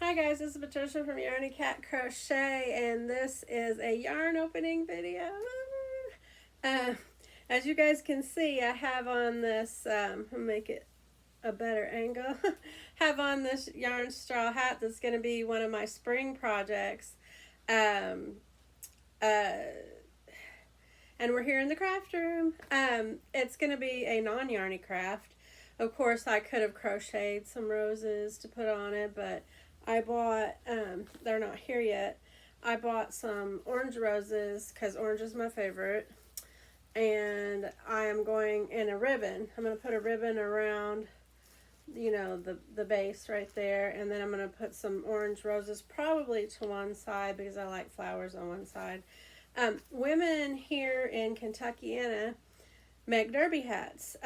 Hi guys, this is Patricia from Yarny Cat Crochet, and this is a yarn opening video. Uh, as you guys can see, I have on this, I'll make it a better angle, have on this yarn straw hat that's going to be one of my spring projects. Um, and we're here in the craft room. It's going to be a non-yarny craft. Of course, I could have crocheted some roses to put on it, but I bought, they're not here yet. I bought some orange roses because orange is my favorite. And I am going in a ribbon. I'm going to put a ribbon around, you know, the base right there. And then I'm going to put some orange roses probably to one side because I like flowers on one side. Women here in Kentuckiana make derby hats.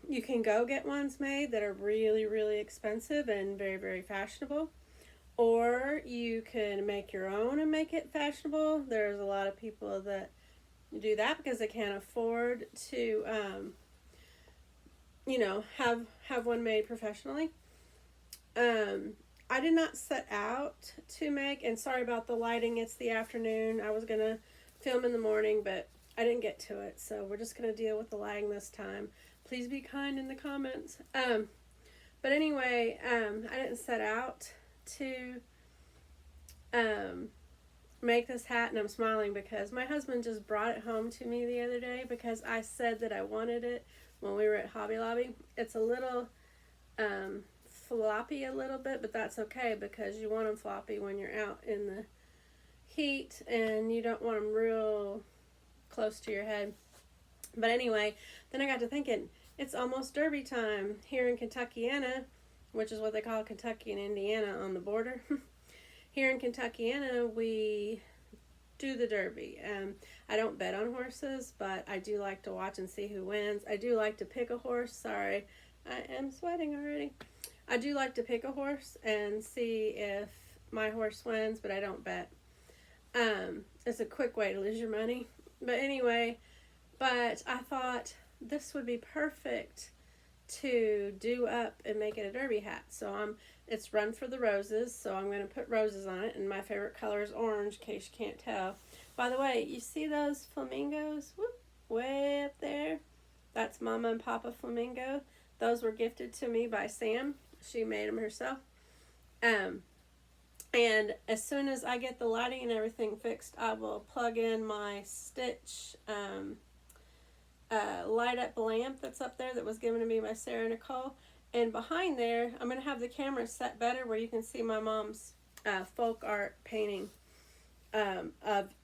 You can go get ones made that are really, really expensive and very, very fashionable. Or you can make your own and make it fashionable. There's a lot of people that do that because they can't afford to, you know, have one made professionally. I did not set out to make, and sorry about the lighting, it's the afternoon. I was going to film in the morning, but I didn't get to it, so we're just going to deal with the lighting this time. Please be kind in the comments. But anyway, I didn't set out to make this hat, and I'm smiling because my husband just brought it home to me the other day because I said that I wanted it when we were at Hobby Lobby. It's a little floppy a little bit, but that's okay because you want them floppy when you're out in the heat and you don't want them real close to your head. But anyway, then I got to thinking, it's almost derby time here in Kentuckiana, which is what they call Kentucky and Indiana on the border. Here in Kentuckiana, we do the derby. I don't bet on horses, but I do like to watch and see who wins. I do like to pick a horse. Sorry, I am sweating already. I do like to pick a horse and see if my horse wins, but I don't bet. It's a quick way to lose your money. But anyway, but I thought this would be perfect to do up and make it a derby hat. So it's Run for the Roses, so I'm going to put roses on it, and my favorite color is orange, in case you can't tell. By the way, you see those flamingos? Whoop, way up there? That's Mama and Papa Flamingo. Those were gifted to me by Sam. She made them herself. And as soon as I get the lighting and everything fixed, I will plug in my Stitch light up lamp that's up there that was given to me by Sarah Nicole. And behind there, I'm going to have the camera set better where you can see my mom's folk art painting.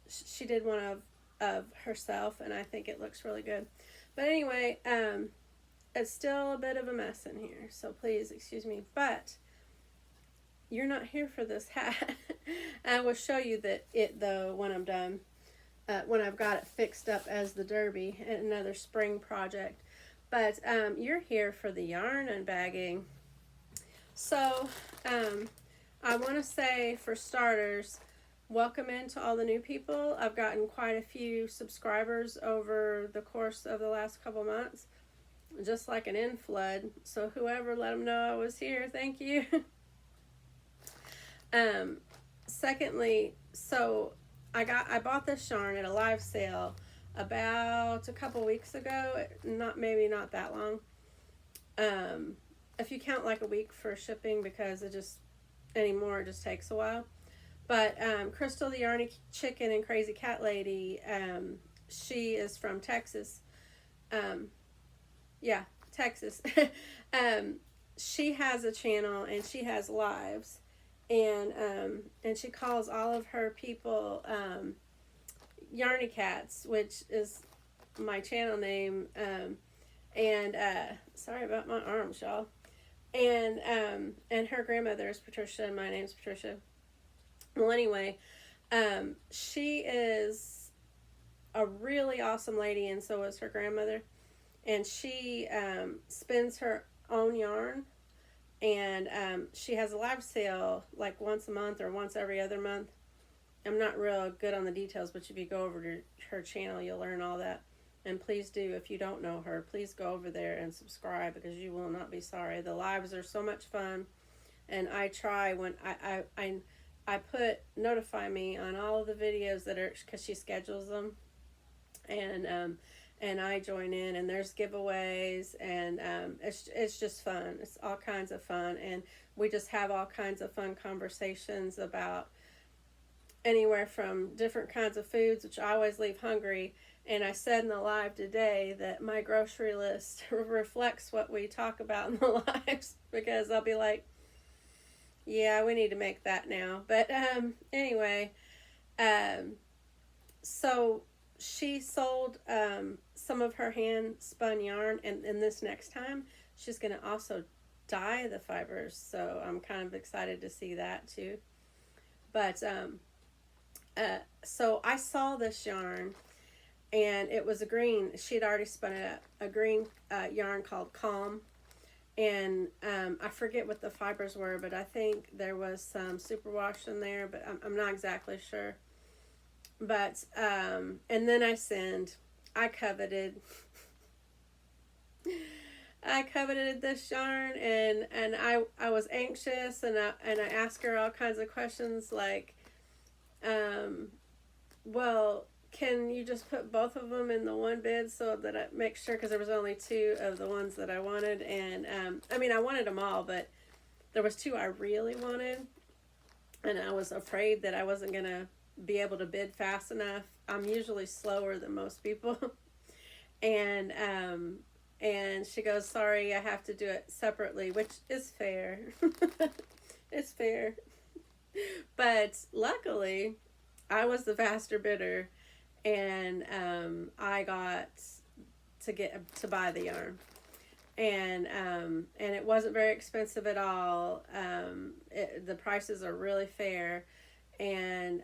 She did one of herself, and I think it looks really good. But anyway, it's still a bit of a mess in here, so please excuse me. But you're not here for this hat. I will show you it though when I'm done. When I've got it fixed up as the derby, another spring project. But you're here for the yarn unbagging. So I want to say, for starters, welcome in to all the new people. I've gotten quite a few subscribers over the course of the last couple months, just like an inflood. So whoever, let them know I was here. Thank you. Secondly, so I bought this yarn at a live sale about a couple weeks ago. Maybe not that long. If you count like a week for shipping, because it just takes a while. But Crystal the Yarny Chicken and Crazy Cat Lady, she is from Texas. Texas. She has a channel and she has lives. And she calls all of her people Yarny Cats, which is my channel name. Sorry about my arms, y'all. And her grandmother is Patricia, and my name's Patricia. Well, anyway, she is a really awesome lady, and so is her grandmother. And she spins her own yarn. And she has a live sale like once a month or once every other month. I'm not real good on the details, but if you go over to her channel, you'll learn all that. And please do, if you don't know her, please go over there and subscribe because you will not be sorry. The lives are so much fun. and I try when I put notify me on all of the videos that are, because she schedules them, and I join in, and there's giveaways, and it's just fun. It's all kinds of fun, and we just have all kinds of fun conversations about anywhere from different kinds of foods, which I always leave hungry. And I said in the live today that my grocery list reflects what we talk about in the lives, because I'll be like, yeah, we need to make that now. But anyway, so she sold some of her hand spun yarn, and this next time she's going to also dye the fibers. So I'm kind of excited to see that too. But so I saw this yarn, and it was a green. She'd already spun it up, a green yarn called Calm. And I forget what the fibers were, but I think there was some superwash in there, but I'm not exactly sure. But, and then I coveted this yarn, and I was anxious, and I asked her all kinds of questions like, well, can you just put both of them in the one bid so that I make sure, because there was only 2 of the ones that I wanted, and I mean, I wanted them all, but there was 2 I really wanted, and I was afraid that I wasn't gonna be able to bid fast enough. I'm usually slower than most people. And she goes, sorry, I have to do it separately, which is fair. It's fair. But luckily, I was the faster bidder, and I got to buy the yarn, and it wasn't very expensive at all. The prices are really fair, and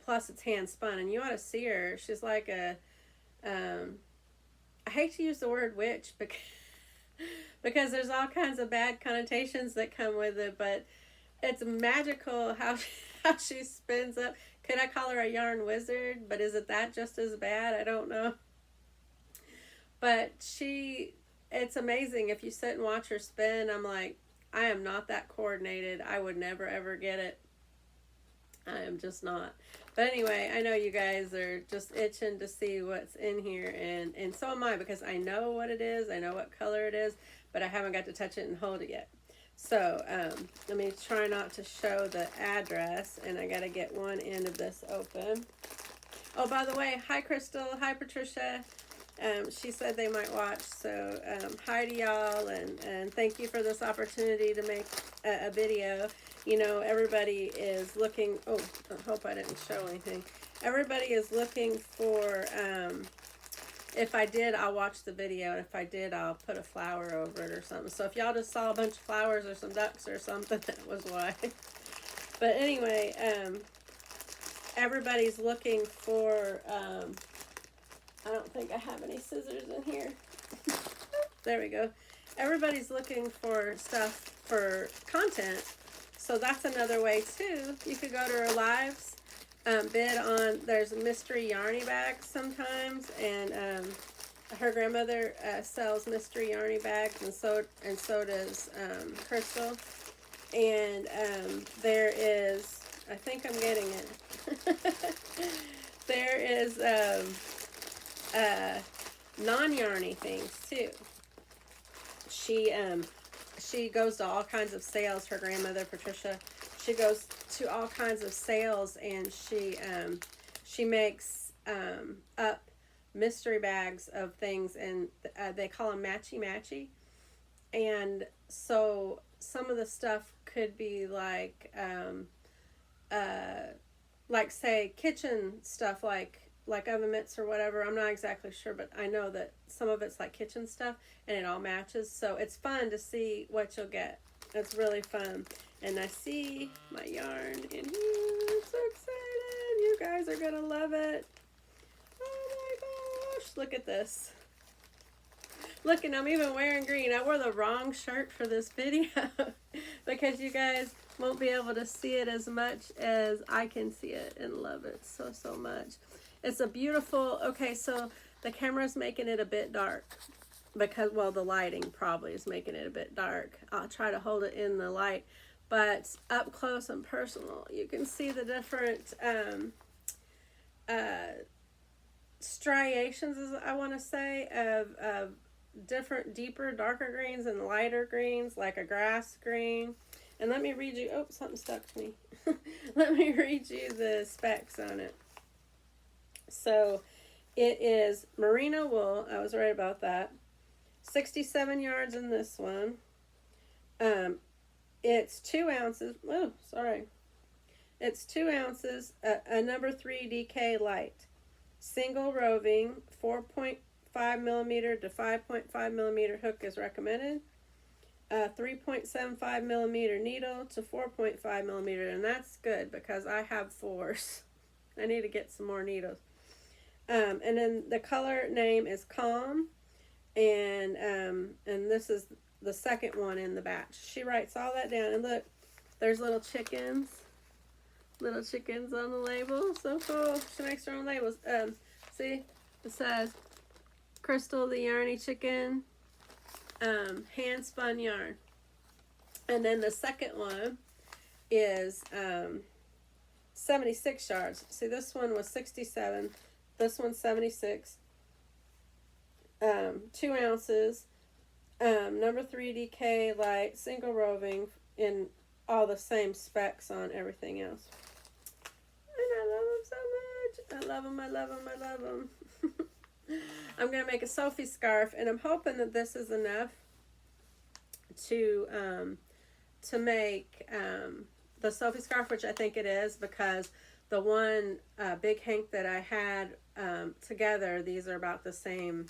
plus it's hand spun, and you ought to see her. She's like a I hate to use the word witch because there's all kinds of bad connotations that come with it, but it's magical how she spins up. Could I call her a yarn wizard? But is it that just as bad? I don't know. But it's amazing. If you sit and watch her spin, I'm like, I am not that coordinated. I would never ever get it. I am just not. But anyway, I know you guys are just itching to see what's in here, and so am I, because I know what it is. I know what color it is, but I haven't got to touch it and hold it yet. So let me try not to show the address, and I got to get one end of this open. Oh, by the way, hi Crystal, hi Patricia. She said they might watch, so hi to y'all, and thank you for this opportunity to make a video. You know, everybody is looking, oh, I hope I didn't show anything. Everybody is looking for, if I did, I'll watch the video, and if I did, I'll put a flower over it or something. So if y'all just saw a bunch of flowers or some ducks or something, that was why. But anyway, everybody's looking for, I don't think I have any scissors in here. There we go. Everybody's looking for stuff for content. So that's another way too. You could go to her lives, bid on, there's mystery yarny bags sometimes, and her grandmother sells mystery yarny bags, and so does Crystal. And there is, I think I'm getting it. There is non-yarny things too. She goes to all kinds of sales. Her grandmother Patricia, she goes to all kinds of sales, and she makes up mystery bags of things, and they call them matchy. And so some of the stuff could be like say kitchen stuff, like oven mitts or whatever. I'm not exactly sure, but I know that some of it's like kitchen stuff, and it all matches. So it's fun to see what you'll get. It's really fun. And I see my yarn in here. I'm so excited. You guys are gonna love it. Oh my gosh, look at this. Look, and I'm even wearing green. I wore the wrong shirt for this video because you guys won't be able to see it as much as I can see it and love it so much. It's a beautiful, okay, so the camera's making it a bit dark. because, well, the lighting probably is making it a bit dark. I'll try to hold it in the light, but up close and personal, you can see the different striations, as I want to say, of different deeper, darker greens and lighter greens, like a grass green. And let me read you, oh, something stuck to me. Let me read you the specs on it. So it is merino wool. I was right about that. 67 yards in this one. It's 2 ounces. Oh, sorry. It's 2 ounces, a number 3 DK light. Single roving, 4.5 millimeter to 5.5 millimeter hook is recommended. 3.75 millimeter needle to 4.5 millimeter, and that's good because I have 4s. I need to get some more needles. And then the color name is Calm, and this is the second one in the batch. She writes all that down, and look, there's little chickens on the label. So cool. She makes her own labels. See, it says Crystal the Yarny Chicken, hand spun yarn. And then the second one is 76 yards. See, this one was 67. This one's 76. 2 ounces. Number 3 DK light, single roving, in all the same specs on everything else. And I love them so much. I love them, I love them, I love them. I'm going to make a Sophie scarf, and I'm hoping that this is enough to make the Sophie scarf, which I think it is, because the one Big Hank that I had together, these are about the same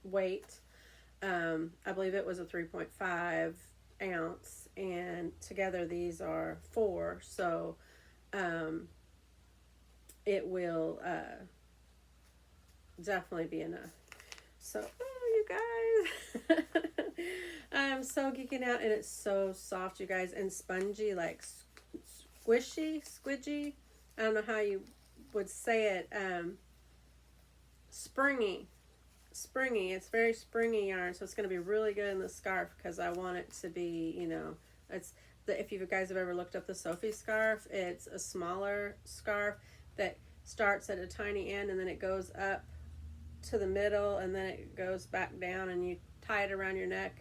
weight. I believe it was a 3.5 ounce, and together these are 4, so it will definitely be enough. So, oh, you guys, I'm so geeking out, and it's so soft, you guys, and spongy, like squidgy. I don't know how you would say it. Springy. It's very springy yarn, so it's going to be really good in the scarf because I want it to be, you know, if you guys have ever looked up the Sophie scarf, it's a smaller scarf that starts at a tiny end and then it goes up to the middle and then it goes back down and you tie it around your neck.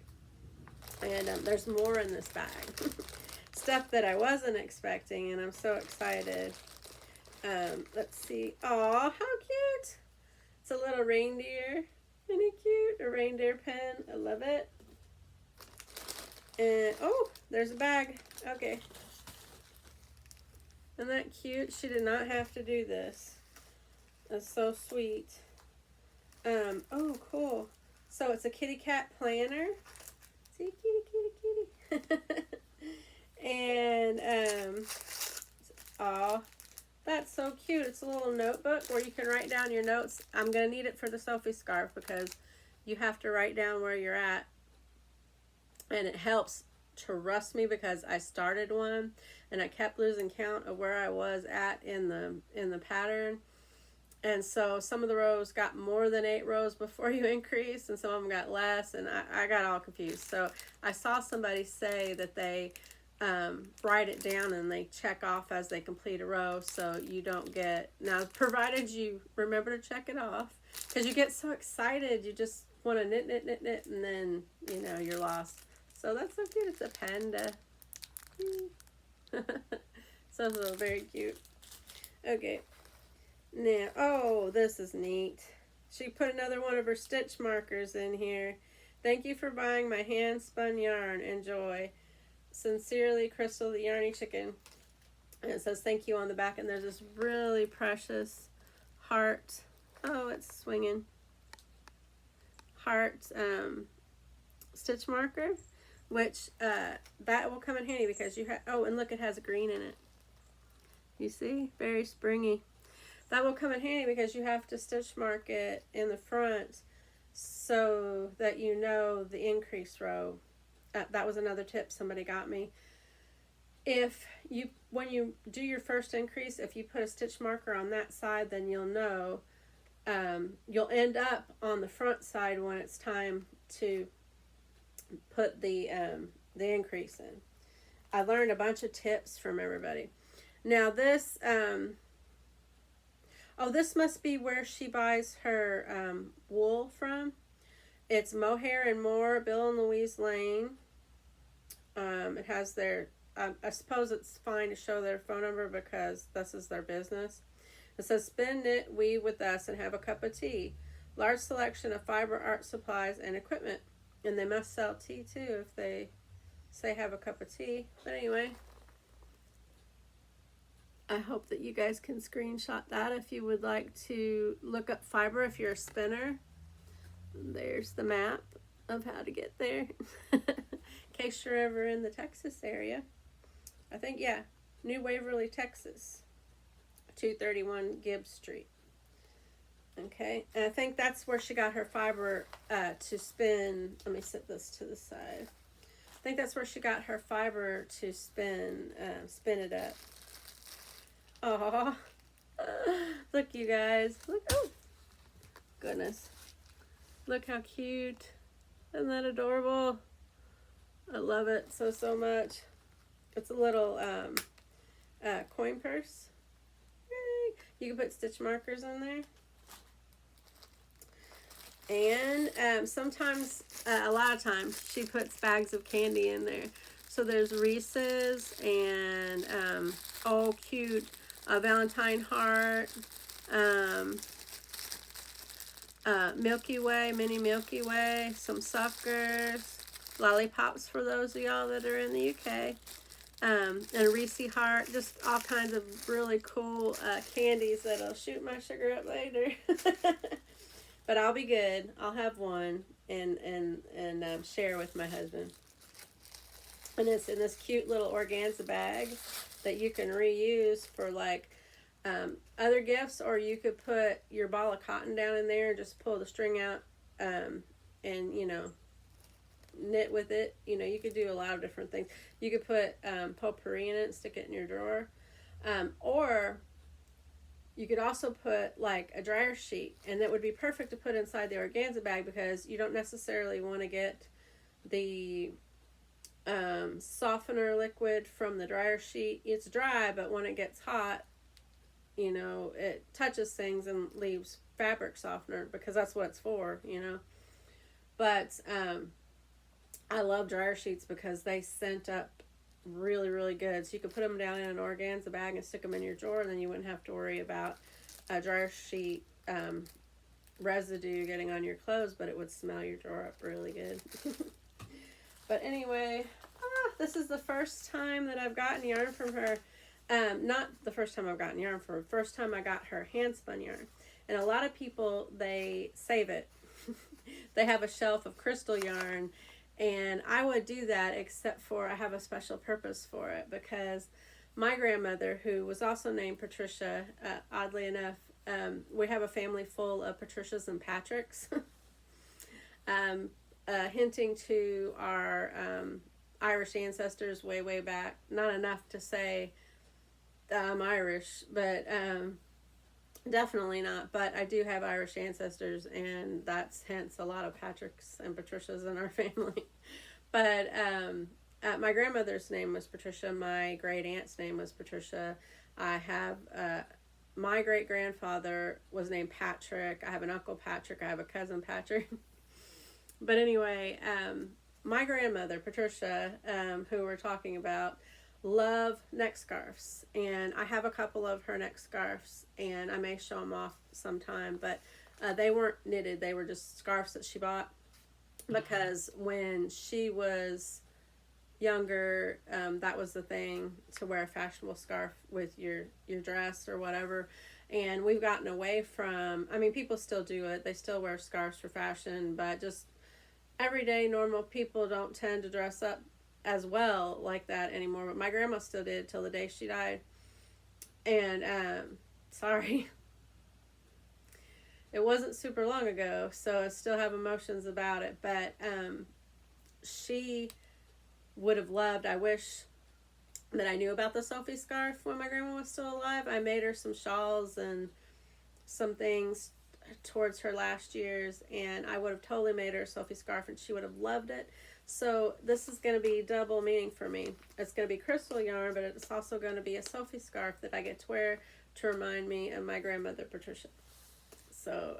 And there's more in this bag. Stuff that I wasn't expecting, and I'm so excited. Let's see. Aw, how cute. It's a little reindeer. Isn't it cute? A reindeer pen. I love it. And, oh, there's a bag. Okay. Isn't that cute? She did not have to do this. That's so sweet. Oh, cool. So it's a kitty cat planner. See, kitty. And, aw, that's so cute. It's a little notebook where you can write down your notes. I'm going to need it for the Sophie scarf because you have to write down where you're at. And it helps, trust me, because I started one and I kept losing count of where I was at in the pattern. And so some of the rows got more than 8 rows before you increase, and some of them got less, and I got all confused. So I saw somebody say that they write it down and they check off as they complete a row, so you don't get, now provided you remember to check it off, because you get so excited, you just want to knit, and then, you know, you're lost. So that's so cute. It's a panda. So very cute. Okay. Now, oh, this is neat. She put another one of her stitch markers in here. Thank you for buying my hand spun yarn. Enjoy. Sincerely, Crystal the Yarny Chicken. And it says thank you on the back, and there's this really precious heart. Oh, it's swinging. Heart stitch marker, which that will come in handy because you have, oh, and look, it has a green in it. You see? Very springy. That will come in handy because you have to stitch mark it in the front so that you know the increase row. That was another tip somebody got me. When you do your first increase, if you put a stitch marker on that side, then you'll know you'll end up on the front side when it's time to put the increase in. I learned a bunch of tips from everybody. Now this, this must be where she buys her wool from. It's Mohair and More, Bill and Louise Lane. It has their, I suppose it's fine to show their phone number because this is their business. It says, spin, knit, weave with us and have a cup of tea. Large selection of fiber art supplies and equipment. And they must sell tea too if they say have a cup of tea. But anyway, I hope that you guys can screenshot that if you would like to look up fiber if you're a spinner. There's the map of how to get there. In case you're ever in the Texas area. I think, yeah, New Waverly, Texas. 231 Gibbs Street. Okay, and I think that's where she got her fiber to spin. Let me set this to the side. I think that's where she got her fiber to spin it up. Oh, look, you guys. Look, oh, goodness. Look how cute. Isn't that adorable? I love it so much. It's a little coin purse. Yay. You can put stitch markers in there. And sometimes, a lot of times, she puts bags of candy in there. So there's Reese's and, oh, cute, Valentine Heart, Milky Way, mini Milky Way, some suckers, lollipops for those of y'all that are in the UK, and a Reese Heart, just all kinds of really cool candies that'll shoot my sugar up later. But I'll be good. I'll have one and share with my husband. And it's in this cute little organza bag that you can reuse for like other gifts, or you could put your ball of cotton down in there and just pull the string out and, you know, knit with it. You know, you could do a lot of different things. You could put potpourri in it and stick it in your drawer. Or you could also put like a dryer sheet, and that would be perfect to put inside the organza bag because you don't necessarily want to get the softener liquid from the dryer sheet. It's dry, but when it gets hot, you know, it touches things and leaves fabric softener because that's what it's for, you know. But I love dryer sheets because they scent up really good. So you could put them down in an organza bag and stick them in your drawer, and then you wouldn't have to worry about a dryer sheet residue getting on your clothes, but it would smell your drawer up really good. But anyway, this is the first time that I've gotten yarn from her. Not the first time I've gotten yarn from her. First time I got her hand spun yarn. And a lot of people, they save it. They have a shelf of crystal yarn. And I would do that, except for I have a special purpose for it, because my grandmother, who was also named Patricia, oddly enough, we have a family full of Patricias and Patricks, hinting to our Irish ancestors way back. Not enough to say I'm Irish, but definitely not. But I do have Irish ancestors, and that's hence a lot of Patricks and Patricias in our family. But my grandmother's name was Patricia. My great aunt's name was Patricia. I have my great grandfather was named Patrick. I have an uncle Patrick. I have a cousin Patrick. But anyway, my grandmother Patricia, who we're talking about, love neck scarves, and I have a couple of her neck scarves, and I may show them off sometime, but they weren't knitted. They were just scarves that she bought because when she was younger, that was the thing, to wear a fashionable scarf with your dress or whatever. And we've gotten away from, I mean, people still do it. They still wear scarves for fashion, but just everyday normal people don't tend to dress up as well like that anymore. But my grandma still did till the day she died. And sorry, it wasn't super long ago, so I still have emotions about it. But she would have loved, I wish that I knew about the Sophie scarf when my grandma was still alive. I made her some shawls and some things. towards her last years, and I would have totally made her a Sophie scarf and she would have loved it. So this is going to be double meaning for me. It's going to be crystal yarn, but it's also going to be a Sophie scarf that I get to wear to remind me of my grandmother Patricia. So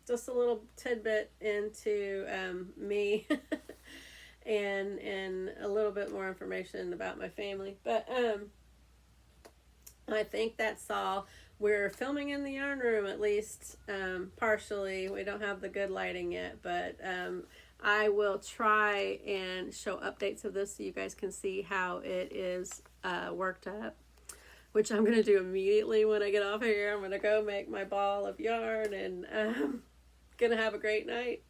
just a little tidbit into me and a little bit more information about my family. But I think that's all. We're filming in the yarn room, at least partially. We don't have the good lighting yet, but I will try and show updates of this so you guys can see how it is worked up, which I'm going to do immediately when I get off here. I'm going to go make my ball of yarn and going to have a great night.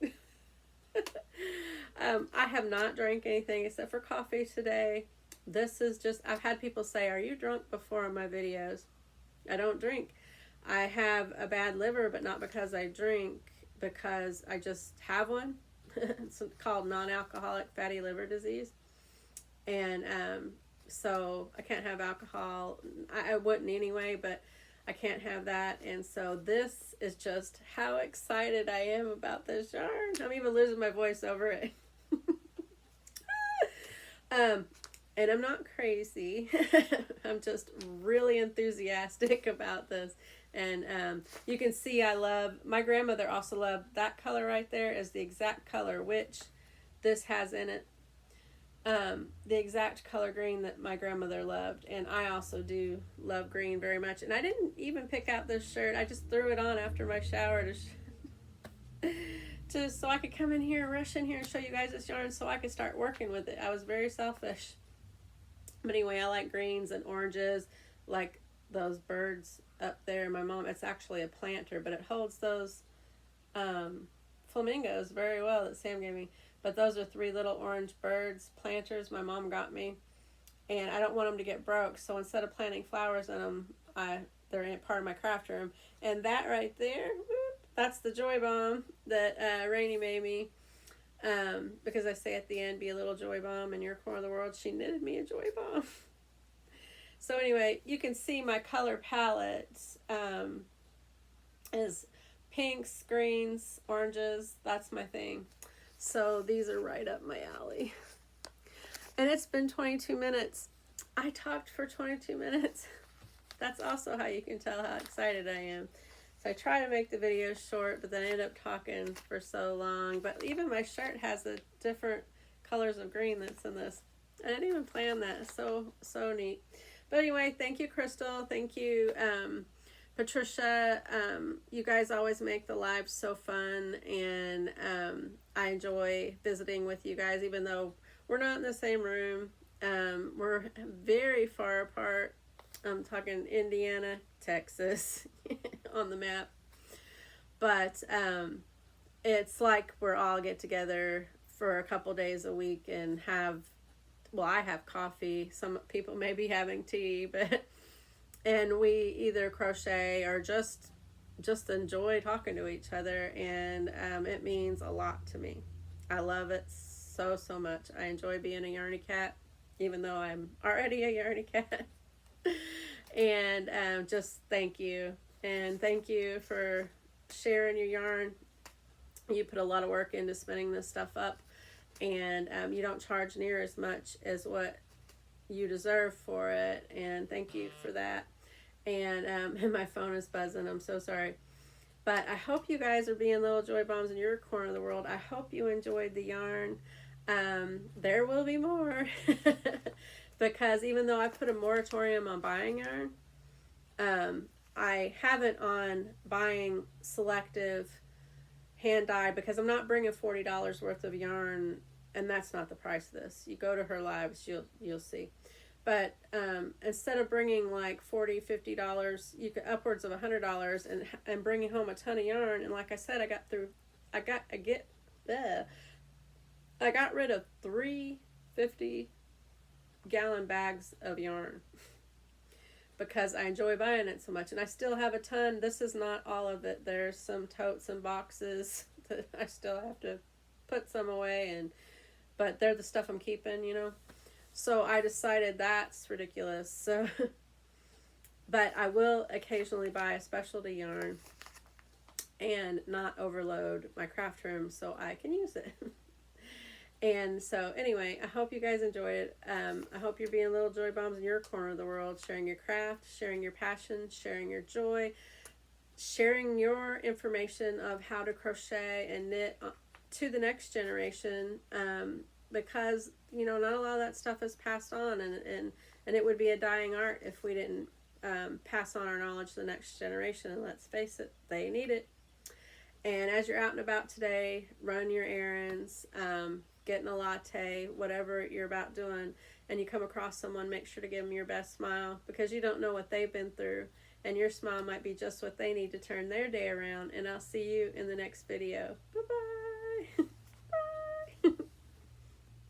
I have not drank anything except for coffee today. This is just, I've had people say, are you drunk before on my videos? I don't drink. I have a bad liver, but not because I drink, because I just have one. It's called non-alcoholic fatty liver disease. And so I can't have alcohol. I wouldn't anyway, but I can't have that. And so this is just how excited I am about this yarn. I'm even losing my voice over it. And I'm not crazy. I'm just really enthusiastic about this. And you can see I love, my grandmother also loved that color right there is the exact color which this has in it. The exact color green that my grandmother loved. And I also do love green very much. And I didn't even pick out this shirt. I just threw it on after my shower just so I could come in here, rush in here and show you guys this yarn so I could start working with it. I was very selfish. But anyway, I like greens and oranges, like those birds up there. My mom, it's actually a planter, but it holds those flamingos very well that Sam gave me. But those are 3 little orange birds, planters my mom got me. And I don't want them to get broke, so instead of planting flowers in them, they're in part of my craft room. And that right there, that's the Joy Bomb that Rainey made me. Because I say at the end, be a little joy bomb in your corner of the world. She knitted me a joy bomb. So anyway, you can see my color palette is pinks, greens, oranges. That's my thing. So these are right up my alley. And it's been 22 minutes. I talked for 22 minutes. That's also how you can tell how excited I am. So I try to make the video short, but then I end up talking for so long. But even my shirt has the different colors of green that's in this. I didn't even plan that. It's so neat. But anyway, thank you, Crystal. Thank you, Patricia. You guys always make the lives so fun, and I enjoy visiting with you guys, even though we're not in the same room. We're very far apart. I'm talking Indiana, Texas on the map. But it's like we're all get together for a couple days a week and have, well, I have coffee. Some people may be having tea, but and we either crochet or just enjoy talking to each other, and it means a lot to me. I love it so much. I enjoy being a Yarny Cat, even though I'm already a Yarny Cat. And just thank you, and thank you for sharing your yarn. You put a lot of work into spinning this stuff up, and you don't charge near as much as what you deserve for it, and thank you for that. And my phone is buzzing, I'm so sorry. But I hope you guys are being little joy bombs in your corner of the world. I hope you enjoyed the yarn. There will be more. Because even though I put a moratorium on buying yarn, I haven't on buying selective hand dyed, because I'm not bringing $40 worth of yarn, and that's not the price of this. You go to her lives, you'll see. But instead of bringing like $40, $50, you could upwards of $100 and bringing home a ton of yarn. And like I said, I got rid of 3 50-gallon bags of yarn because I enjoy buying it so much. And I still have a ton. This is not all of it. There's some totes and boxes that I still have to put some away, but they're the stuff I'm keeping, you know. So I decided that's ridiculous. So, but I will occasionally buy a specialty yarn, and not overload my craft room so I can use it. And so anyway, I hope you guys enjoy it. I hope you're being little joy bombs in your corner of the world, sharing your craft, sharing your passion, sharing your joy, sharing your information of how to crochet and knit to the next generation, because not a lot of that stuff is passed on, and it would be a dying art if we didn't pass on our knowledge to the next generation. And let's face it, they need it. And as you're out and about today, run your errands, getting a latte, whatever you're about doing, and you come across someone, make sure to give them your best smile, because you don't know what they've been through, and your smile might be just what they need to turn their day around. And I'll see you in the next video. Bye-bye.